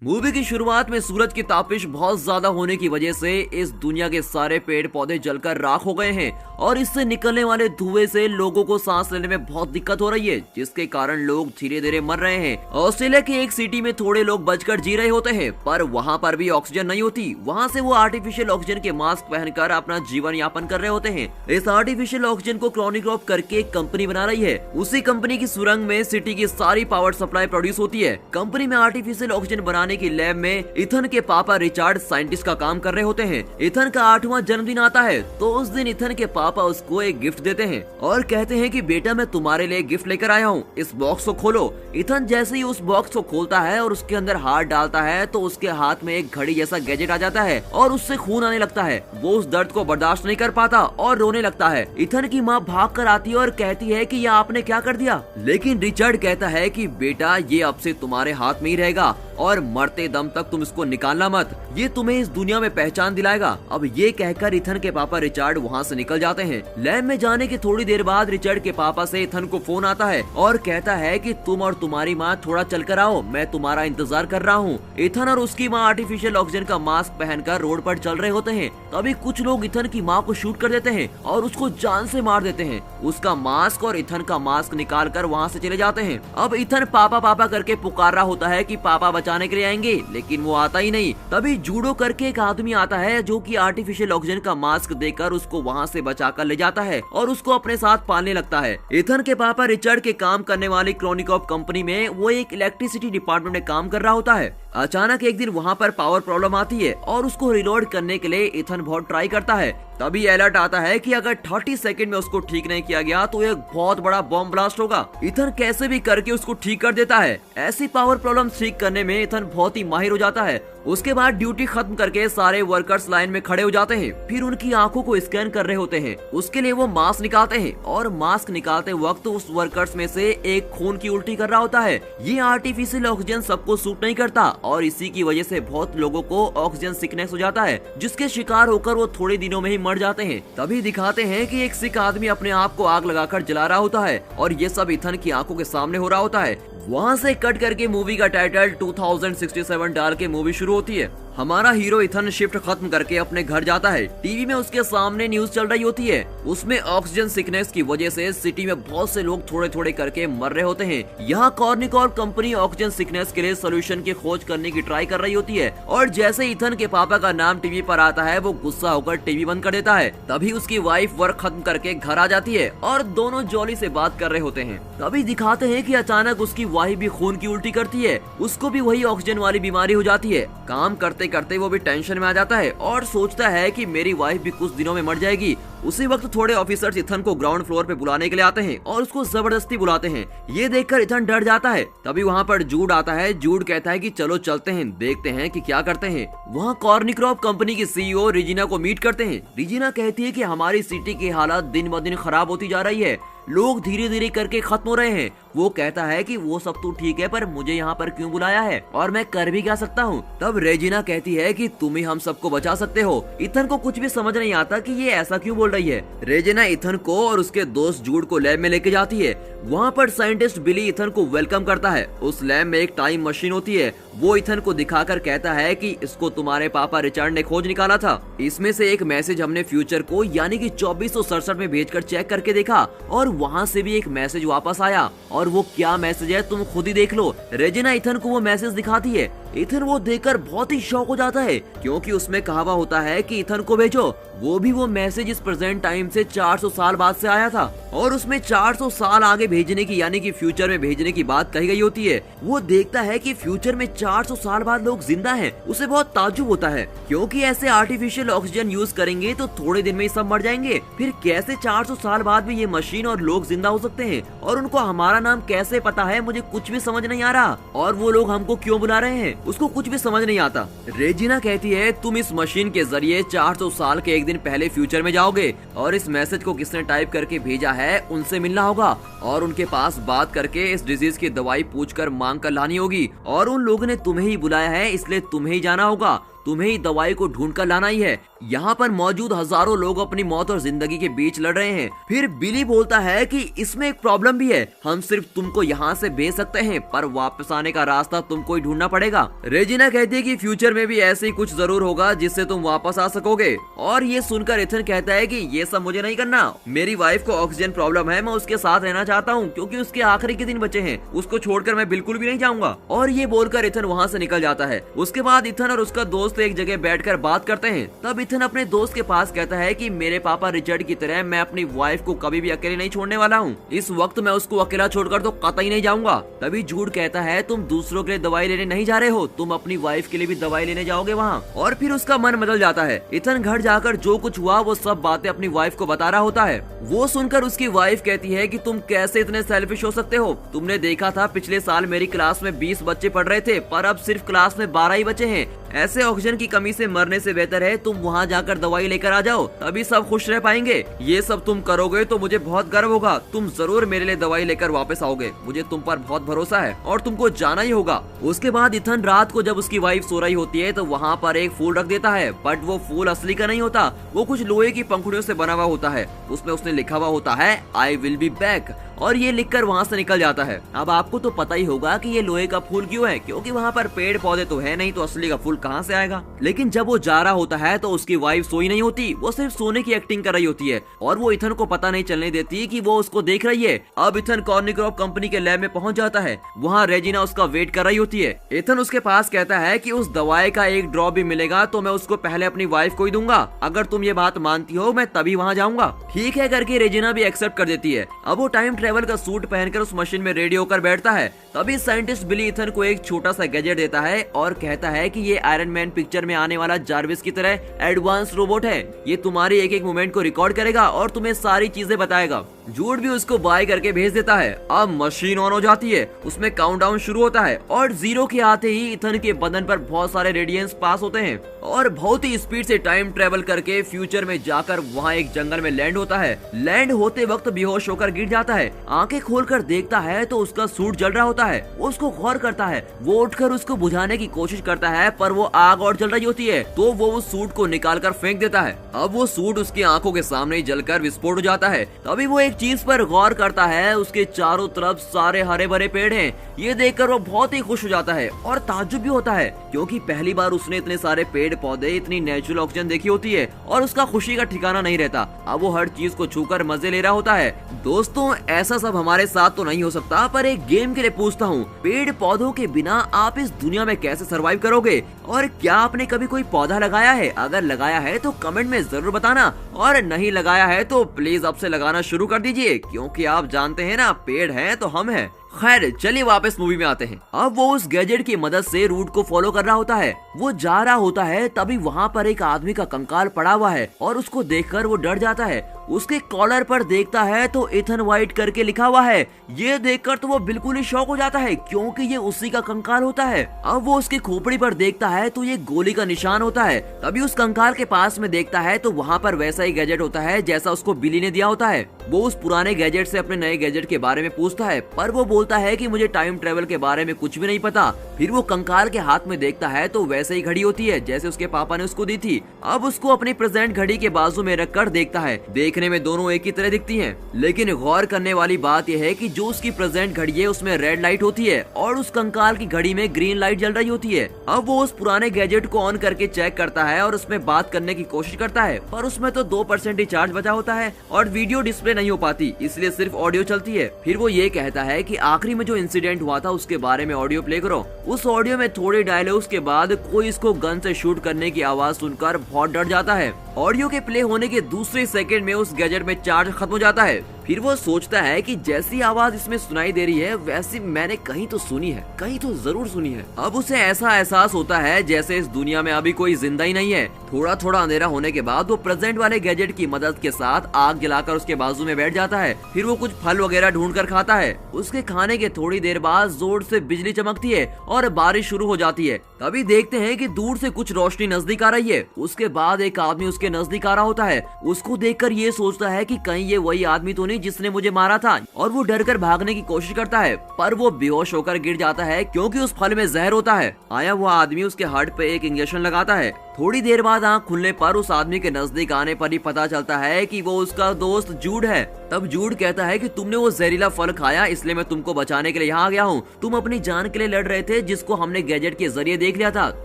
Movie की शुरुआत में सूरज की तापिश बहुत ज्यादा होने की वजह से इस दुनिया के सारे पेड़ पौधे जलकर राख हो गए हैं और इससे निकलने वाले धुएं से लोगों को सांस लेने में बहुत दिक्कत हो रही है, जिसके कारण लोग धीरे धीरे मर रहे हैं। ऑस्ट्रेलिया की एक सिटी में थोड़े लोग बचकर जी रहे होते हैं, पर वहाँ पर भी ऑक्सीजन नहीं होती। वहाँ से वो आर्टिफिशियल ऑक्सीजन के मास्क पहनकर अपना जीवन यापन कर रहे होते हैं। इस आर्टिफिशियल ऑक्सीजन को क्रोनिक्रॉप करके एक कंपनी बना रही है। उसी कंपनी की सुरंग में सिटी की सारी पावर सप्लाई प्रोड्यूस होती है। कंपनी में आर्टिफिशियल ऑक्सीजन बनाने की लैब में इथन के पापा रिचार्ड साइंटिस्ट का काम कर रहे होते हैं। इथन का 8वां जन्मदिन आता है तो उस दिन इथन के पापा उसको एक गिफ्ट देते हैं और कहते हैं कि बेटा मैं तुम्हारे लिए गिफ्ट लेकर आया हूँ, इस बॉक्स को खोलो। इथन जैसे ही उस बॉक्स को खोलता है और उसके अंदर हाथ डालता है तो उसके हाथ में एक घड़ी जैसा गैजेट आ जाता है और उससे खून आने लगता है। वो उस दर्द को बर्दाश्त नहीं कर पाता और रोने लगता है। इथन की माँ भाग कर आती है और कहती है कि यह आपने क्या कर दिया, लेकिन रिचर्ड कहता है कि बेटा ये अब से तुम्हारे हाथ में ही रहेगा और मरते दम तक तुम इसको निकालना मत, ये तुम्हें इस दुनिया में पहचान दिलाएगा। अब ये कहकर इथन के पापा रिचर्ड वहाँ से निकल जाते हैं। लैब में जाने की थोड़ी देर बाद रिचर्ड के पापा से इथन को फोन आता है और कहता है कि तुम और तुम्हारी माँ थोड़ा चल कर आओ, मैं तुम्हारा इंतजार कर रहा हूँ। इथन और उसकी माँ आर्टिफिशियल ऑक्सीजन का मास्क पहनकर रोड पर चल रहे होते हैं। तभी कुछ लोग इथन की माँ को शूट कर देते हैं और उसको जान से मार देते हैं। उसका मास्क और इथन का मास्क निकाल कर वहाँ से चले जाते हैं। अब इथन पापा पापा करके पुकार रहा होता है कि पापा बचाने के लिए आएंगे, लेकिन वो आता ही नहीं। तभी जूडो करके एक आदमी आता है जो कि आर्टिफिशियल ऑक्सीजन का मास्क देकर उसको वहाँ से बचाकर ले जाता है और उसको अपने साथ पालने लगता है। इथन के पापा रिचर्ड के काम करने वाली क्रोनिकॉप कंपनी में वो एक इलेक्ट्रिसिटी डिपार्टमेंट में काम कर रहा होता है। अचानक एक दिन वहाँ पर पावर प्रॉब्लम आती है और उसको रिलोड करने के लिए इथन बहुत ट्राई करता है। तभी अलर्ट आता है कि अगर 30 सेकंड में उसको ठीक नहीं किया गया तो एक बहुत बड़ा बॉम्ब ब्लास्ट होगा। इथन कैसे भी करके उसको ठीक कर देता है। ऐसी पावर प्रॉब्लम ठीक करने में इथन बहुत ही माहिर हो जाता है। उसके बाद ड्यूटी खत्म करके सारे वर्कर्स लाइन में खड़े हो जाते हैं। फिर उनकी आंखों को स्कैन कर रहे होते हैं। उसके लिए वो मास्क निकालते हैं और मास्क निकालते वक्त उस वर्कर्स में से एक खून की उल्टी कर रहा होता है। ये आर्टिफिशियल ऑक्सीजन सबको सूट नहीं करता और इसी की वजह से बहुत लोगों को ऑक्सीजन सिकनेस हो जाता है, जिसके शिकार होकर वो थोड़े दिनों में ही मर जाते हैं। तभी दिखाते हैं कि एक सिख आदमी अपने आप को आग लगाकर जला रहा होता है और ये सब इथन की आंखों के सामने हो रहा होता है। वहाँ से कट करके मूवी का टाइटल 2067 डाल के मूवी शुरू होती है। हमारा हीरो इथन शिफ्ट खत्म करके अपने घर जाता है। टीवी में उसके सामने न्यूज चल रही होती है। उसमें ऑक्सीजन सिकनेस की वजह से सिटी में बहुत से लोग थोड़े थोड़े करके मर रहे होते हैं। यहाँ कॉर्निकॉर्प कंपनी ऑक्सीजन सिकनेस के लिए सोल्यूशन की खोज करने की ट्राई कर रही होती है और जैसे इथन के पापा का नाम टीवी पर आता है वो गुस्सा होकर टीवी बंद कर देता है। तभी उसकी वाइफ वर्क खत्म करके घर आ जाती है और दोनों जॉली से बात कर रहे होते हैं। तभी दिखाते हैं कि अचानक उसकी वाइफ भी खून की उल्टी करती है। उसको भी वही ऑक्सीजन वाली बीमारी हो जाती है। काम करते करते वो भी टेंशन में आ जाता है और सोचता है कि मेरी वाइफ भी कुछ दिनों में मर जाएगी। उसी वक्त थोड़े ऑफिसर्स इथन को ग्राउंड फ्लोर पे बुलाने के लिए आते हैं और उसको जबरदस्ती बुलाते हैं। ये देखकर इथन डर जाता है। तभी वहाँ पर जूड आता है। जूड कहता है कि चलो चलते हैं, देखते हैं कि क्या करते हैं। वहाँ कॉर्निक्रॉप कंपनी की सीईओ रिजिना को मीट करते हैं। रिजिना कहती है कि हमारी सिटी की हालत दिन ब दिन खराब होती जा रही है, लोग धीरे धीरे करके खत्म हो रहे हैं। वो कहता है कि वो सब तो ठीक है, पर मुझे यहाँ पर क्यों बुलाया है और मैं कर भी क्या सकता हूँ। तब रेजिना कहती है कि तुम ही हम सबको बचा सकते हो। इथन को कुछ भी समझ नहीं आता कि ये ऐसा क्यों बोल रही है। रेजिना इथन को और उसके दोस्त जूड को लैब में लेके जाती है। वहाँ पर साइंटिस्ट बिली इथन को वेलकम करता है। उस लैब में एक टाइम मशीन होती है। वो इथन को दिखाकर कहता है कि इसको तुम्हारे पापा रिचर्ड ने खोज निकाला था। इसमें से एक मैसेज हमने फ्यूचर को यानी कि 2467 में भेजकर चेक करके देखा और वहाँ से भी एक मैसेज वापस आया और वो क्या मैसेज है तुम खुद ही देख लो। रेजिना इथन को वो मैसेज दिखाती है। इथन वो देखकर बहुत ही शॉक हो जाता है क्योंकि उसमें कहा हुआ होता है कि इथन को भेजो। वो भी वो मैसेज इस प्रेजेंट टाइम से 400 साल बाद से आया था और उसमें 400 साल आगे भेजने की यानी कि फ्यूचर में भेजने की बात कही गई होती है। वो देखता है कि फ्यूचर में 400 साल बाद लोग जिंदा हैं। उसे बहुत ताज्जुब होता है क्योंकि ऐसे आर्टिफिशियल ऑक्सीजन यूज करेंगे तो थोड़े दिन में ही सब मर जाएंगे। फिर कैसे 400 साल बाद भी ये मशीन और लोग जिंदा हो सकते हैं और उनको हमारा नाम कैसे पता है, मुझे कुछ भी समझ नहीं आ रहा। और वो लोग हमको क्यों बुला रहे हैं, उसको कुछ भी समझ नहीं आता। रेजिना कहती है तुम इस मशीन के जरिए 400 साल के एक दिन पहले फ्यूचर में जाओगे और इस मैसेज को किसने टाइप करके भेजा है उनसे मिलना होगा और उनके पास बात करके इस डिजीज की दवाई पूछकर मांग कर लानी होगी और उन लोगों ने तुम्हें ही बुलाया है इसलिए तुम्हें ही जाना होगा। तुम्हें ही दवाई को ढूंढ कर लाना ही है। यहाँ पर मौजूद हजारों लोग अपनी मौत और जिंदगी के बीच लड़ रहे हैं। फिर बिली बोलता है कि इसमें एक प्रॉब्लम भी है, हम सिर्फ तुमको यहाँ से भेज सकते हैं पर वापस आने का रास्ता तुमको ही ढूंढना पड़ेगा। रेजिना कहती है कि फ्यूचर में भी ऐसे ही कुछ जरूर होगा जिससे तुम वापस आ सकोगे। और ये सुनकर इथन कहता है कि ये सब मुझे नहीं करना, मेरी वाइफ को ऑक्सीजन प्रॉब्लम है, मैं उसके साथ रहना चाहता हूँ क्योंकि उसके आखिरी के दिन बचे हैं, उसको छोड़कर मैं बिल्कुल भी नहीं जाऊंगा। और ये बोलकर इथन वहाँ से निकल जाता है। उसके बाद इथन और उसका दोस्त एक जगह बैठकर बात करते हैं। तब इथन अपने दोस्त के पास कहता है कि मेरे पापा रिचर्ड की तरह मैं अपनी वाइफ को कभी भी अकेले नहीं छोड़ने वाला हूँ, इस वक्त मैं उसको अकेला छोड़कर तो कतई नहीं जाऊंगा। तभी जूड कहता है तुम दूसरों के लिए दवाई लेने नहीं जा रहे हो, तुम अपनी वाइफ के लिए भी दवाई लेने जाओगे वहाँ। और फिर उसका मन बदल जाता है। इथन घर जाकर जो कुछ हुआ वो सब बातें अपनी वाइफ को बता रहा होता है। वो सुनकर उसकी वाइफ कहती है कि तुम कैसे इतने सेल्फिश हो सकते हो, तुमने देखा था पिछले साल मेरी क्लास में 20 बच्चे पढ़ रहे थे पर अब सिर्फ क्लास में 12 ही बचे हैं, ऐसे ऑक्सीजन की कमी से मरने से बेहतर है तुम वहाँ जाकर दवाई लेकर आ जाओ, तभी सब खुश रह पाएंगे। ये सब तुम करोगे तो मुझे बहुत गर्व होगा, तुम जरूर मेरे लिए दवाई लेकर वापस आओगे, मुझे तुम पर बहुत भरोसा है और तुमको जाना ही होगा। उसके बाद इथन रात को जब उसकी वाइफ सो रही होती है तो वहाँ पर एक फूल रख देता है, बट वो फूल असली का नहीं होता, वो कुछ लोहे की पंखुड़ियों से बना हुआ होता है। उसमें उसने लिखा हुआ होता है आई विल बी बैक, और ये लिखकर वहाँ से निकल जाता है। अब आपको तो पता ही होगा कि ये लोहे का फूल क्यों है, क्योंकि वहाँ पर पेड़ पौधे तो है नहीं, तो असली का फूल कहाँ से आएगा। लेकिन जब वो जा रहा होता है तो उसकी वाइफ सोई नहीं होती, वो सिर्फ सोने की एक्टिंग कर रही होती है और वो इथन को पता नहीं चलने देती कि वो उसको देख रही है। अब इथन कॉर्निक्रॉप कंपनी के लैब में पहुंच जाता है, वहाँ रेजिना उसका वेट कर रही होती है। इथन उसके पास कहता है कि उस दवाई का एक ड्रॉप भी मिलेगा तो मैं उसको पहले अपनी वाइफ को ही दूंगा, अगर तुम ये बात मानती हो मैं तभी वहाँ जाऊंगा। ठीक है करके रेजिना भी एक्सेप्ट कर देती है। अब वो टाइम ट्रेवल का सूट पहनकर उस मशीन में रेडी होकर बैठता है। तभी साइंटिस्ट बिली इथन को एक छोटा सा गैजेट देता है और कहता है कि ये आयरन मैन पिक्चर में आने वाला जार्विस की तरह एडवांस रोबोट है, ये तुम्हारी एक एक मूवमेंट को रिकॉर्ड करेगा और तुम्हें सारी चीजें बताएगा। जूड भी उसको बाय करके भेज देता है। अब मशीन ऑन हो जाती है, उसमें काउंटडाउन शुरू होता है और 0 के आते ही इथन के बदन पर बहुत सारे रेडियंस पास होते हैं और बहुत ही स्पीड से टाइम ट्रेवल करके फ्यूचर में जाकर वहाँ एक जंगल में लैंड होता है। लैंड होते वक्त बेहोश होकर गिर जाता है, आंखें खोलकर देखता है तो उसका सूट जल रहा होता है। वो उसको गौर करता है, वो उठकर उसको बुझाने की कोशिश करता है पर वो आग और जल रही होती है, तो वो उस सूट को निकाल कर फेंक देता है। अब वो सूट उसकी आंखों के सामने जलकर विस्फोट हो जाता है। तभी वो एक चीज पर गौर करता है, उसके चारों तरफ सारे हरे भरे पेड़ हैं। ये देखकर वो बहुत ही खुश हो जाता है और ताज्जुब भी होता है क्योंकि पहली बार उसने इतने सारे पेड़ पौधे, इतनी नेचुरल ऑक्सीजन देखी होती है और उसका खुशी का ठिकाना नहीं रहता। अब वो हर चीज को छूकर मजे ले रहा होता है। दोस्तों ऐसा सब हमारे साथ तो नहीं हो सकता, पर एक गेम के लिए पूछता हूँ, पेड़ पौधों के बिना आप इस दुनिया में कैसे सरवाइव करोगे? और क्या आपने कभी कोई पौधा लगाया है? अगर लगाया है तो कमेंट में जरूर बताना, और नहीं लगाया है तो प्लीज अब से लगाना शुरू कर दीजिए, क्योंकि आप जानते हैं ना, पेड़ हैं तो हम हैं। खैर चलिए वापस मूवी में आते हैं। अब वो उस गैजेट की मदद से रूट को फॉलो कर रहा होता है। वो जा रहा होता है तभी वहाँ पर एक आदमी का कंकाल पड़ा हुआ है और उसको देखकर वो डर जाता है। उसके कॉलर पर देखता है तो इथन वाइट करके लिखा हुआ है। ये देखकर तो वो बिल्कुल ही शॉक हो जाता है क्योंकि ये उसी का कंकाल होता है। अब वो उसकी खोपड़ी पर देखता है तो ये गोली का निशान होता है। तभी उस कंकाल के पास में देखता है तो वहाँ पर वैसा ही गैजेट होता है जैसा उसको बिली ने दिया होता है। वो उस पुराने गैजेट से अपने नए गैजेट के बारे में पूछता है, पर वो बोलता है कि मुझे टाइम ट्रेवल के बारे में कुछ भी नहीं पता। फिर वो कंकाल के हाथ में देखता है तो वैसे ही घड़ी होती है जैसे उसके पापा ने उसको दी थी। अब उसको अपनी प्रेजेंट घड़ी के बाजू में रखकर देखता है। देखने में दोनों एक ही तरह दिखती हैं, लेकिन गौर करने वाली बात यह है कि जो उसकी प्रेजेंट घड़ी है उसमें रेड लाइट होती है और उस कंकाल की घड़ी में ग्रीन लाइट जल रही होती है। अब वो उस पुराने गैजेट को ऑन करके चेक करता है और उसमें बात करने की कोशिश करता है, पर उसमें तो 2% ही चार्ज बचा होता है और वीडियो डिस्प्ले नहीं हो पाती, इसलिए सिर्फ ऑडियो चलती है। फिर वो ये कहता है कि आखिरी में जो इंसिडेंट हुआ था उसके बारे में ऑडियो प्ले करो। उस ऑडियो में थोड़े डायलॉग्स के बाद कोई इसको गन से शूट करने की आवाज सुनकर बहुत डर जाता है। ऑडियो के प्ले होने के दूसरे सेकंड में उस गैजेट में चार्ज खत्म हो जाता है। फिर वो सोचता है कि जैसी आवाज इसमें सुनाई दे रही है वैसी मैंने कहीं तो सुनी है, कहीं तो जरूर सुनी है। अब उसे ऐसा एहसास होता है जैसे इस दुनिया में अभी कोई जिंदा ही नहीं है। थोड़ा थोड़ा अंधेरा होने के बाद वो प्रेजेंट वाले गैजेट की मदद के साथ आग जलाकर उसके बाजू में बैठ जाता है। फिर वो कुछ फल वगैरह ढूंढ कर खाता है। उसके खाने के थोड़ी देर बाद जोर से बिजली चमकती है और बारिश शुरू हो जाती है। तभी देखते हैं कि दूर से कुछ रोशनी नजदीक आ रही है। उसके बाद एक आदमी उसके नजदीक आ रहा होता है। उसको देखकर ये सोचता है कि कहीं ये वही आदमी तो नहीं जिसने मुझे मारा था, और वो डर कर भागने की कोशिश करता है, पर वो बेहोश होकर गिर जाता है क्योंकि उस फल में जहर होता है। आया हुआ आदमी उसके हार्ट पे एक इंजेक्शन लगाता है। थोड़ी देर बाद आंख खुलने पर उस आदमी के नजदीक आने पर ही पता चलता है कि वो उसका दोस्त जूड है। तब जूड कहता है कि तुमने वो जहरीला फल खाया, इसलिए मैं तुमको बचाने के लिए यहाँ आ गया हूँ। तुम अपनी जान के लिए लड़ रहे थे, जिसको हमने गैजेट के जरिए देख लिया था।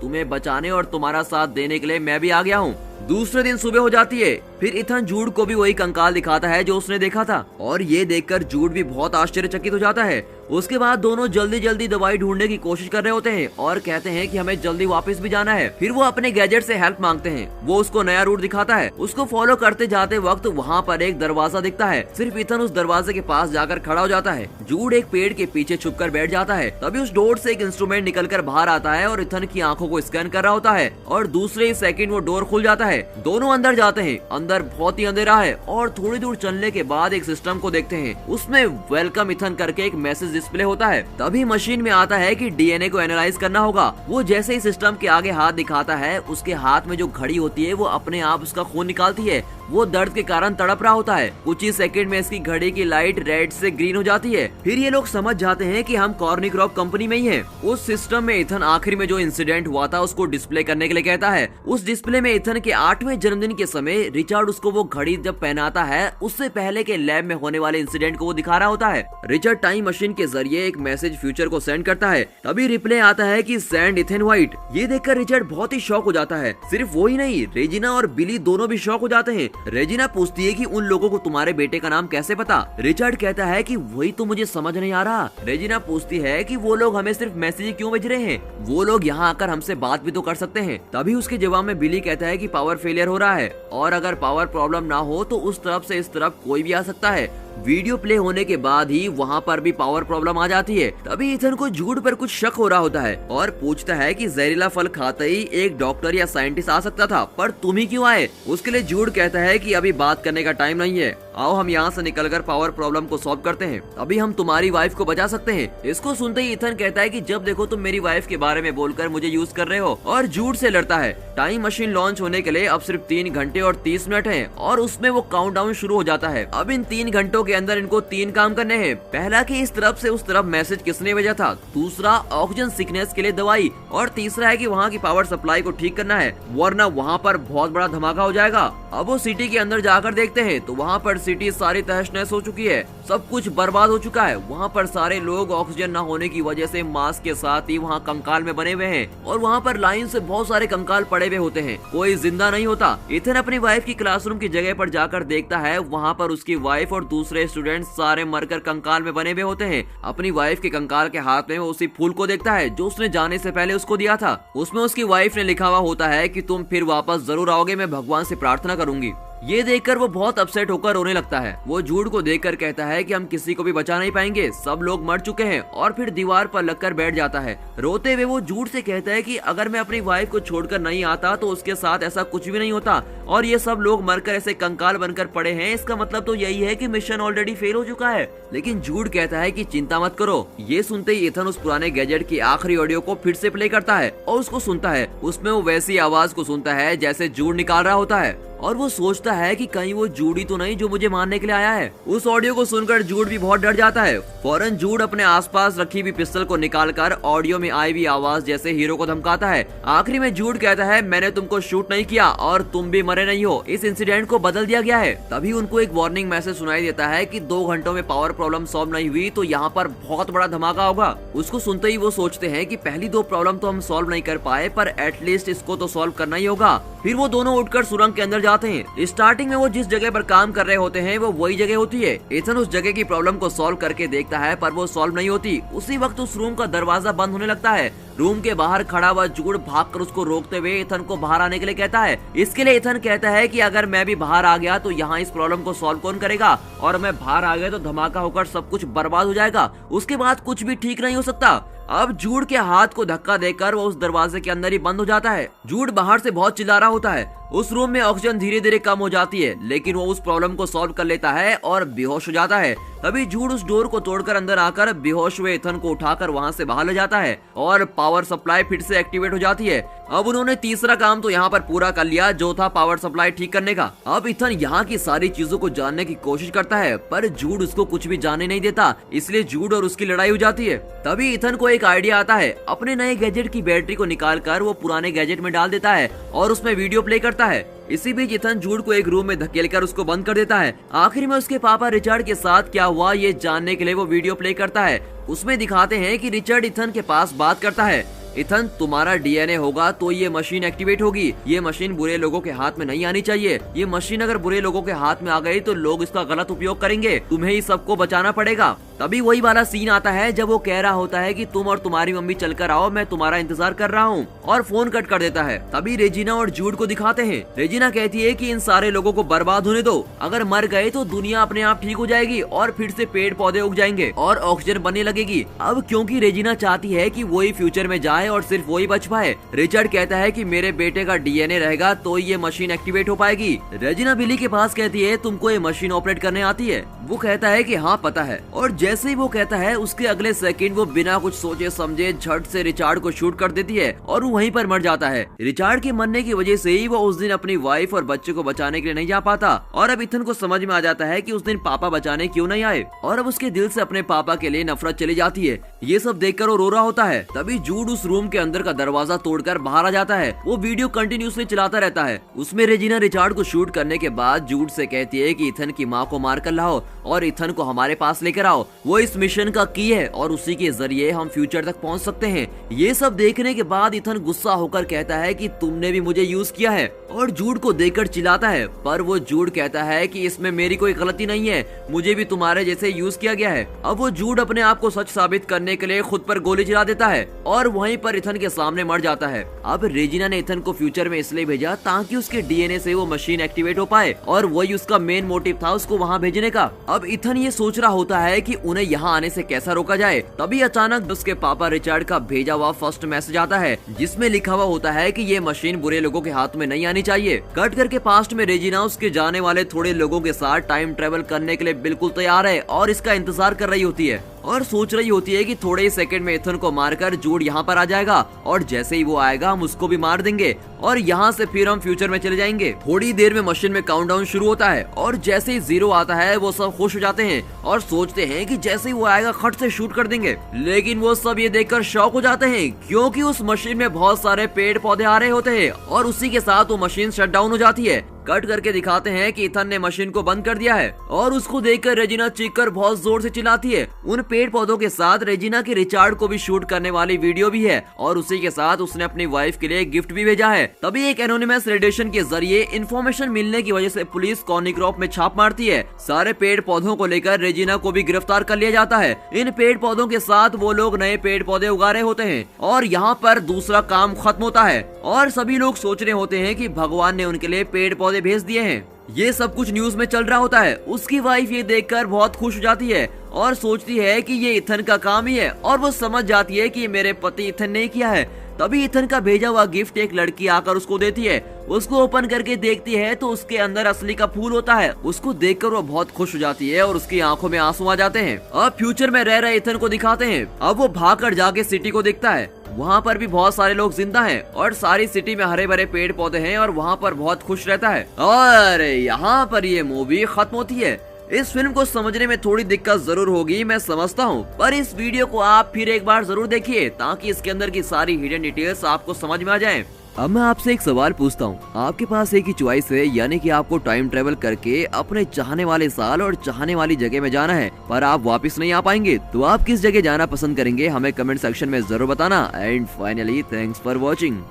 तुम्हें बचाने और तुम्हारा साथ देने के लिए मैं भी आ गया हूँ। दूसरे दिन सुबह हो जाती है। फिर इथन जूड को भी वही कंकाल दिखाता है जो उसने देखा था, और ये देखकर जूड भी बहुत आश्चर्यचकित हो जाता है। उसके बाद दोनों जल्दी जल्दी दवाई ढूंढने की कोशिश कर रहे होते हैं और कहते हैं कि हमें जल्दी वापस भी जाना है। फिर वो अपने गैजेट से हेल्प मांगते हैं। वो उसको नया रूट दिखाता है। उसको फॉलो करते जाते वक्त वहाँ पर एक दरवाजा दिखता है। सिर्फ इथन उस दरवाजे के पास जाकर खड़ा हो जाता है। जूड एक पेड़ के पीछे छुपकर बैठ जाता है। तभी उस डोर से एक इंस्ट्रूमेंट निकलकर बाहर आता है और इथन की आंखों को स्कैन कर रहा होता है, और दूसरे ही सेकंड वो डोर खुल जाता है। दोनों अंदर जाते हैं। अंदर बहुत ही अंधेरा है और थोड़ी दूर चलने के बाद एक सिस्टम को देखते हैं। उसमें वेलकम इथन करके एक मैसेज डिस्प्ले होता है। तभी मशीन में आता है कि डीएनए को एनालाइज करना होगा। वो जैसे ही सिस्टम के आगे हाथ दिखाता है, उसके हाथ में जो घड़ी होती है वो अपने आप उसका खून निकालती है। वो दर्द के कारण तड़प रहा होता है। कुछ ही सेकंड में इसकी घड़ी की लाइट रेड से ग्रीन हो जाती है। फिर ये लोग समझ जाते हैं कि हम कॉर्निक्रॉप कंपनी में ही हैं। उस सिस्टम में इथन आखिर में जो इंसिडेंट हुआ था उसको डिस्प्ले करने के लिए कहता है। उस डिस्प्ले में इथन के 8वें जन्मदिन के समय रिचर्ड उसको वो घड़ी जब पहनाता है, उससे पहले के लैब में होने वाले इंसिडेंट को वो दिखा रहा होता है। रिचर्ड टाइम मशीन के जरिए एक मैसेज फ्यूचर को सेंड करता है। तभी रिप्ले आता है कि सेंड इथन व्हाइट। ये देखकर रिचर्ड बहुत ही शॉक हो जाता है। सिर्फ वो ही नहीं, रेजिना और बिली दोनों भी शॉक हो जाते हैं। रेजिना पूछती है कि उन लोगों को तुम्हारे बेटे का नाम कैसे पता। रिचर्ड कहता है कि वही तो मुझे समझ नहीं आ रहा। रेजिना पूछती है कि वो लोग हमें सिर्फ मैसेज क्यों भेज रहे हैं, वो लोग यहाँ आकर हमसे बात भी तो कर सकते हैं। तभी उसके जवाब में बिली कहता है कि पावर फेलियर हो रहा है, और अगर पावर प्रॉब्लम ना हो तो उस तरफ से इस तरफ कोई भी आ सकता है। वीडियो प्ले होने के बाद ही वहाँ पर भी पावर प्रॉब्लम आ जाती है। तभी इथन को जूड पर कुछ शक हो रहा होता है और पूछता है कि जहरीला फल खाते ही एक डॉक्टर या साइंटिस्ट आ सकता था, पर तुम ही क्यों आए। उसके लिए जूड कहता है कि अभी बात करने का टाइम नहीं है, आओ हम यहाँ से निकलकर पावर प्रॉब्लम को सॉल्व करते हैं, अभी हम तुम्हारी वाइफ को बचा सकते हैं। इसको सुनते ही इथन कहता है कि जब देखो तुम मेरी वाइफ के बारे में बोलकर मुझे यूज कर रहे हो, और जूड से लड़ता है। टाइम मशीन लॉन्च होने के लिए अब सिर्फ 3 घंटे और 30 मिनट है, और उसमें वो काउंटडाउन शुरू हो जाता है। अब इन 3 घंटों के अंदर इनको 3 काम करने हैं। पहला कि इस तरफ से उस तरफ मैसेज किसने भेजा था, दूसरा ऑक्सीजन सिकनेस के लिए दवाई, और तीसरा है कि वहाँ की पावर सप्लाई को ठीक करना है, वरना वहाँ पर बहुत बड़ा धमाका हो जाएगा। अब वो सिटी के अंदर जाकर देखते हैं तो वहाँ पर सिटी सारी तहस नहस हो चुकी है, सब कुछ बर्बाद हो चुका है। वहाँ पर सारे लोग ऑक्सीजन न होने की वजह से मास्क के साथ ही वहाँ कंकाल में बने हुए हैं, और वहाँ पर लाइन से बहुत सारे कंकाल पड़े हुए होते हैं, कोई जिंदा नहीं होता। इथन अपनी वाइफ की क्लासरूम की जगह पर जाकर देखता है, वहाँ पर उसकी वाइफ और दूसरे स्टूडेंट सारे मरकर कंकाल में बने हुए होते हैं। अपनी वाइफ के कंकाल के हाथ में वो उसी फूल को देखता है जो उसने जाने से पहले उसको दिया था। उसमें उसकी वाइफ ने लिखा हुआ होता है कि तुम फिर वापस जरूर आओगे, मैं भगवान से प्रार्थना करूंगी। ये देखकर वो बहुत अपसेट होकर रोने लगता है। वो जूड को देखकर कहता है कि हम किसी को भी बचा नहीं पाएंगे, सब लोग मर चुके हैं, और फिर दीवार पर लगकर बैठ जाता है। रोते हुए वो जूड से कहता है कि अगर मैं अपनी वाइफ को छोड़कर नहीं आता तो उसके साथ ऐसा कुछ भी नहीं होता, और ये सब लोग मरकर ऐसे कंकाल बनकर पड़े हैं, इसका मतलब तो यही है कि मिशन ऑलरेडी फेल हो चुका है। लेकिन जूड कहता है कि चिंता मत करो। ये सुनते ही इथन उस पुराने गैजेट की आखिरी ऑडियो को फिर से प्ले करता है और उसको सुनता है। उसमें वो वैसी आवाज को सुनता है जैसे जूड निकाल रहा होता है, और वो सोचता है कि कहीं वो जूड ही तो नहीं जो मुझे मारने के लिए आया है। उस ऑडियो को सुनकर जूड भी बहुत डर जाता है। फौरन जूड अपने आसपास रखी हुई पिस्टल को निकालकर ऑडियो में आई हुई आवाज जैसे हीरो को धमकाता है। आखिरी में जूड कहता है, मैंने तुमको शूट नहीं किया और तुम भी मरे नहीं हो, इस इंसिडेंट को बदल दिया गया है। तभी उनको एक वार्निंग मैसेज सुनाई देता है कि 2 घंटों में पावर प्रॉब्लम सॉल्व नहीं हुई तो यहाँ पर बहुत बड़ा धमाका होगा। उसको सुनते ही वो सोचते हैं कि पहली 2 प्रॉब्लम तो हम सॉल्व नहीं कर पाए, पर एटलीस्ट इसको तो सॉल्व करना ही होगा। फिर वो दोनों उठकर सुरंग के अंदर जाते हैं। स्टार्टिंग में वो जिस जगह पर काम कर रहे होते हैं वो वही जगह होती है। इथन उस जगह की प्रॉब्लम को सॉल्व करके देखता है, पर वो सॉल्व नहीं होती। उसी वक्त उस रूम का दरवाजा बंद होने लगता है। रूम के बाहर खड़ा हुआ जूड भागकर उसको रोकते हुए इथन को बाहर आने के लिए कहता है। इसके लिए इथन कहता है कि अगर मैं भी बाहर आ गया तो यहाँ इस प्रॉब्लम को सॉल्व कौन करेगा, और मैं बाहर आ गया तो धमाका होकर सब कुछ बर्बाद हो जाएगा, उसके बाद कुछ भी ठीक नहीं हो सकता। अब जूड के हाथ को धक्का देकर वो उस दरवाजे के अंदर ही बंद हो जाता है। जूड बाहर से बहुत चिल्ला रहा होता है, उस रूम में ऑक्सीजन धीरे धीरे कम हो जाती है, लेकिन वो उस प्रॉब्लम को सॉल्व कर लेता है और बेहोश हो जाता है। तभी जूड उस डोर को तोड़कर अंदर आकर बेहोश हुए इथन को उठाकर वहाँ से बाहर ले जाता है और पावर सप्लाई फिर से एक्टिवेट हो जाती है। अब उन्होंने तीसरा काम तो यहाँ पर पूरा कर लिया, जो था पावर सप्लाई ठीक करने का। अब इथन यहाँ की सारी चीजों को जानने की कोशिश करता है, पर जूड उसको कुछ भी जानने नहीं देता, इसलिए जूड और उसकी लड़ाई हो जाती है। तभी इथन को एक आइडिया आता है, अपने नए गैजेट की बैटरी को निकालकर वो पुराने गैजेट में डाल देता है और उसमें वीडियो प्ले करता है। इसी बीच इथन जूड को एक रूम में धकेलकर उसको बंद कर देता है। आखिर में उसके पापा रिचर्ड के साथ क्या हुआ ये जानने के लिए वो वीडियो प्ले करता है। उसमें दिखाते हैं कि रिचर्ड इथन के पास बात करता है, इथन तुम्हारा डीएनए होगा तो ये मशीन एक्टिवेट होगी। ये मशीन बुरे लोगों के हाथ में नहीं आनी चाहिए। ये मशीन अगर बुरे लोगों के हाथ में आ गई तो लोग इसका गलत उपयोग करेंगे, तुम्हें ही सबको बचाना पड़ेगा। तभी वही वाला सीन आता है जब वो कह रहा होता है कि तुम और तुम्हारी मम्मी चलकर आओ, मैं तुम्हारा इंतजार कर रहा हूँ, और फोन कट कर देता है। तभी रेजिना और जूड को दिखाते हैं। रेजिना कहती है कि इन सारे लोगों को बर्बाद होने दो, अगर मर गए तो दुनिया अपने आप ठीक हो जाएगी और फिर से पेड़ पौधे उग जाएंगे और ऑक्सीजन बनने लगेगी। अब क्योंकि रेजिना चाहती है कि वही फ्यूचर में जाए और सिर्फ वही बच पाए, रिचर्ड कहता है कि मेरे बेटे का डीएनए रहेगा तो ये मशीन एक्टिवेट हो पाएगी। रेजिना बिली के पास कहती है तुमको ये मशीन ऑपरेट करने आती है? वो कहता है कि हाँ पता है, और जैसे ही वो कहता है उसके अगले सेकंड वो बिना कुछ सोचे समझे झट से रिचर्ड को शूट कर देती है और वो वहीं पर मर जाता है। रिचर्ड के मरने की वजह से ही वो उस दिन अपनी वाइफ और बच्चे को बचाने के लिए नहीं जा पाता, और अब इथन को समझ में आ जाता है कि उस दिन पापा बचाने क्यों नहीं आए, और अब उसके दिल से अपने पापा के लिए नफरत चली जाती है। ये सब देखकर वो रो रहा होता है। तभी जूड उस रूम के अंदर का दरवाजा तोड़कर बाहर आ जाता है। वो वीडियो कंटिन्यूसली चलाता रहता है। उसमें रेजिना रिचर्ड को शूट करने के बाद जूड से कहती है कि इथन की माँ को मार कर लाओ और इथन को हमारे पास लेकर आओ, वो इस मिशन का की है और उसी के जरिए हम फ्यूचर तक पहुंच सकते हैं। ये सब देखने के बाद इथन गुस्सा होकर कहता है कि तुमने भी मुझे यूज किया है, और जूड को देखकर चिल्लाता है, पर वो जूड कहता है कि इसमें मेरी कोई गलती नहीं है, मुझे भी तुम्हारे जैसे यूज किया गया है। अब वो जूड अपने आप को सच साबित करने के लिए खुद पर गोली चला देता है और वहीं पर इथन के सामने मर जाता है। अब रेजिना ने इथन को फ्यूचर में इसलिए भेजा ताकि उसके डीएनए से वो मशीन एक्टिवेट हो पाए, और वही उसका मेन मोटिव था उसको वहाँ भेजने का। अब इथन ये सोच रहा होता है कि उन्हें यहाँ आने से कैसा रोका जाए। तभी अचानक उसके पापा रिचर्ड का भेजा हुआ फर्स्ट मैसेज आता है, जिसमें लिखा हुआ होता है कि ये मशीन बुरे लोगों के हाथ में नहीं आनी चाहिए। कट करके पास्ट में रेजिना उसके जाने वाले थोड़े लोगों के साथ टाइम ट्रेवल करने के लिए बिल्कुल तैयार है और इसका इंतजार कर रही होती है, और सोच रही होती है कि थोड़े ही सेकंड में इथन को मारकर जूड यहाँ पर आ जाएगा, और जैसे ही वो आएगा हम उसको भी मार देंगे और यहाँ से फिर हम फ्यूचर में चले जाएंगे। थोड़ी देर में मशीन में काउंटडाउन शुरू होता है और जैसे ही 0 आता है वो सब खुश हो जाते हैं और सोचते हैं कि जैसे ही वो आएगा खट से शूट कर देंगे। लेकिन वो सब ये देखकर शॉक हो जाते हैं क्योंकि उस मशीन में बहुत सारे पेड़ पौधे आ रहे होते हैं और उसी के साथ वो मशीन शट डाउन हो जाती है। कट करके दिखाते हैं कि इथन ने मशीन को बंद कर दिया है और उसको देखकर रेजिना चीखकर बहुत जोर से चिल्लाती है। उन पेड़ पौधों के साथ रेजिना की रिचर्ड को भी शूट करने वाली वीडियो भी है और उसी के साथ उसने अपनी वाइफ के लिए गिफ्ट भी भेजा है। तभी एक एनोनिमस रेडिएशन के जरिए इन्फॉर्मेशन मिलने की वजह से पुलिस कॉर्निक्रॉप में छाप मारती है। सारे पेड़ पौधों को लेकर रेजिना को भी गिरफ्तार कर लिया जाता है। इन पेड़ पौधों के साथ वो लोग नए पेड़ पौधे उगा रहे होते हैं और यहाँ पर दूसरा काम खत्म होता है और सभी लोग सोच रहे होते हैं कि भगवान ने उनके लिए पेड़ पौधे भेज दिए हैं। ये सब कुछ न्यूज में चल रहा होता है। उसकी वाइफ ये देखकर बहुत खुश हो जाती है और सोचती है कि ये इथन का काम ही है और वो समझ जाती है कि ये मेरे पति इथन ने किया है। तभी इथन का भेजा हुआ गिफ्ट एक लड़की आकर उसको देती है। उसको ओपन करके देखती है तो उसके अंदर असली का फूल होता है। उसको देखकर वो बहुत खुश हो जाती है और उसकी आंखों में आंसू आ जाते हैं। अब फ्यूचर में रह रहे इथन को दिखाते हैं। अब वो भागकर जाके सिटी को देखता है। वहाँ पर भी बहुत सारे लोग जिंदा हैं और सारी सिटी में हरे भरे पेड़ पौधे हैं और वहाँ पर बहुत खुश रहता है। और यहाँ पर ये मूवी खत्म होती है। इस फिल्म को समझने में थोड़ी दिक्कत जरूर होगी, मैं समझता हूँ, पर इस वीडियो को आप फिर एक बार जरूर देखिए ताकि इसके अंदर की सारी हिडन डिटेल्स आपको समझ में आ जाए। अब मैं आपसे एक सवाल पूछता हूँ, आपके पास एक ही चॉइस है, यानी कि आपको टाइम ट्रेवल करके अपने चाहने वाले साल और चाहने वाली जगह में जाना है, पर आप वापस नहीं आ पाएंगे, तो आप किस जगह जाना पसंद करेंगे हमें कमेंट सेक्शन में जरूर बताना। And finally thanks for watching.